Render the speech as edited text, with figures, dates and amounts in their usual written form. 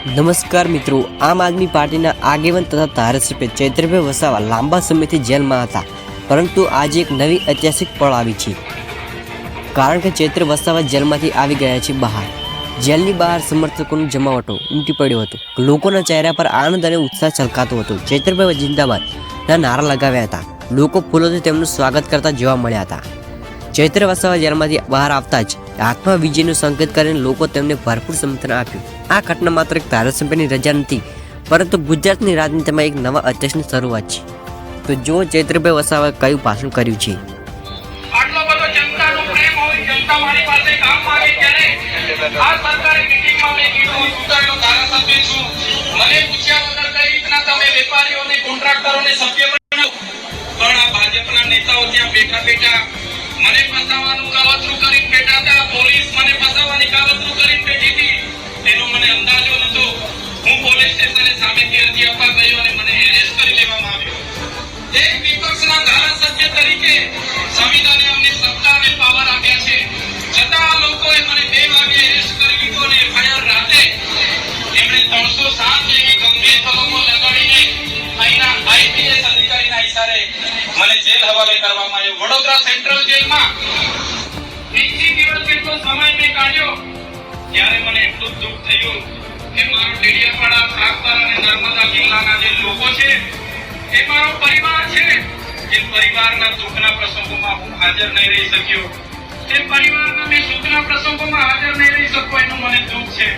નમસ્કાર મિત્રો, આમ આદમી પાર્ટીના આગેવાન તથા ધારાસભ્ય ચૈત્રભાઈ વસાવા લાંબા સમયથી જેલમાં હતા, પરંતુ આજે એક નવી ઐતિહાસિક પળ આવી છે. કારણ કે ચૈત્ર વસાવા જેલમાંથી આવી ગયા છે બહાર. જેલની બહાર સમર્થકોનો જમાવટો ઉમટી પડ્યો હતો. લોકોના ચહેરા પર આનંદ અને ઉત્સાહ છલકાતો હતો. ચૈત્રભાઈ જિંદાબાદના નારા લગાવ્યા હતા. લોકો ફૂલોથી તેમનું સ્વાગત કરતા જોવા મળ્યા હતા. ચૈત્ર વસાવા જેલમાંથી બહાર આવતા જ હાથમાં વિજયનો સંકેત કરીને લોકો તેમને ભરપૂર સમર્થન આપ્યું. આ ઘટના માત્ર એક ધારાસભ્યની રજા નથી, પરંતુ ગુજરાતની રાજનીતિમાં એક નવા અધ્યક્ષની શરૂઆત છે. તો જો ચૈત્રભાઈ વસાવાએ કયું ભાષણ કર્યું છે. આટલો બધો જનતાનો પ્રેમ હોય, જનતા મારી પાસે કામ માંગે ત્યારે આ સરકારી મીટિંગમાં મેં કીધું, ચૂંટાયેલો ધારાસભ્ય છું, મને પૂછ્યા વગર કઈ રીતના તમે વેપારીઓને કોન્ટ્રાક્ટરોને સભ્ય બનાવો. પણ આ ભાજપના નેતાઓ ત્યાં બેઠા બેઠા મને ફસાવાનું કાવતરું કરીને બેઠા હતા. પોલીસ મને ફસાવાની કાવતરું કરીને બેઠી હતી. તેનો મને અંદાજો નતો. હું પોલીસ સ્ટેશને સામેથી અરજી આપવા ગયો અને મને એરેસ્ટ કરી લેવામાં આવ્યો. એક વિપક્ષના ધારાસભ્ય તરીકે સંવિધાને અમને સત્તા અને પાવર આપ્યા છે, છતાં આ લોકોએ મને 2 વાગે એરેસ્ટ કરી લીધો અને એફઆઈઆર રાતે એમણે 307 જેવી ગંભીર કલમો લગાડીને અહીંના આઈપીએસ અધિકારીના ઇશારે મને જેલ હવાલે કરવામાં આવ્યો. વડોદરા સેન્ટ્રલ જેલમાં 20 દિવસ જેટલો સમય મેં કાઢ્યો. ત્યારે મને એટલું દુઃખ થયું કે મારો ડેડિયાપાડા, પ્રાગપર અને નર્મદા જિલ્લાના જે લોકો છે એ મારો પરિવાર છે. એ પરિવારના દુઃખના પ્રસંગોમાં હું હાજર નહીં રહી શક્યો. એ પરિવારના મેં સુખના પ્રસંગોમાં હાજર નહીં રહી શકું, એનું મને દુઃખ છે.